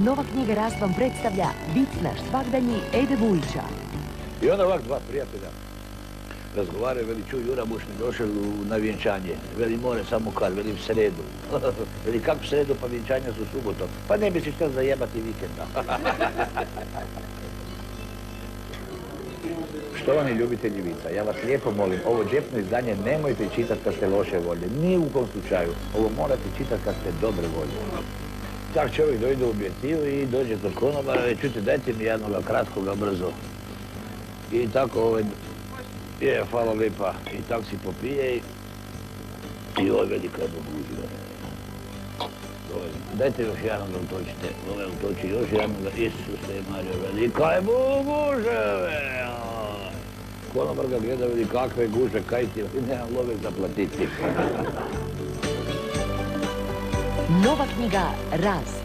Nova knjiga Rast vam predstavlja Vic naš svagdanji Ede Vujića. I onda ovak dva prijatelja razgovaraju, veli, čuj, Jura, buš mi došel na vjenčanje. Veli, more samo kad, veli, v sredu. Veli, kako v sredu, pa vjenčanja su subotom. Pa ne bi si htjel zajebati vikenda. Štovani ljubitelji vica, ja vas lijepo molim, ovo džepno izdanje nemojte čitati kad ste loše volje. Ni u kom slučaju. Ovo morate čitati kad ste dobre volje. Tak čovjek dojde u objektivu i dođe kod konobara i čujte, dajte mi jednoga kratkoga brzo. I tako hvala lijepa. I tak si popije i ovo je velika dobužila. Dajte još jednoga utočite. Ove utoči još jednoga. Isuse Mario, velika je guže. Konobar ga gleda, veli, kakve guže, kaj ti, nemam love zaplatiti. Nova knjiga Rast.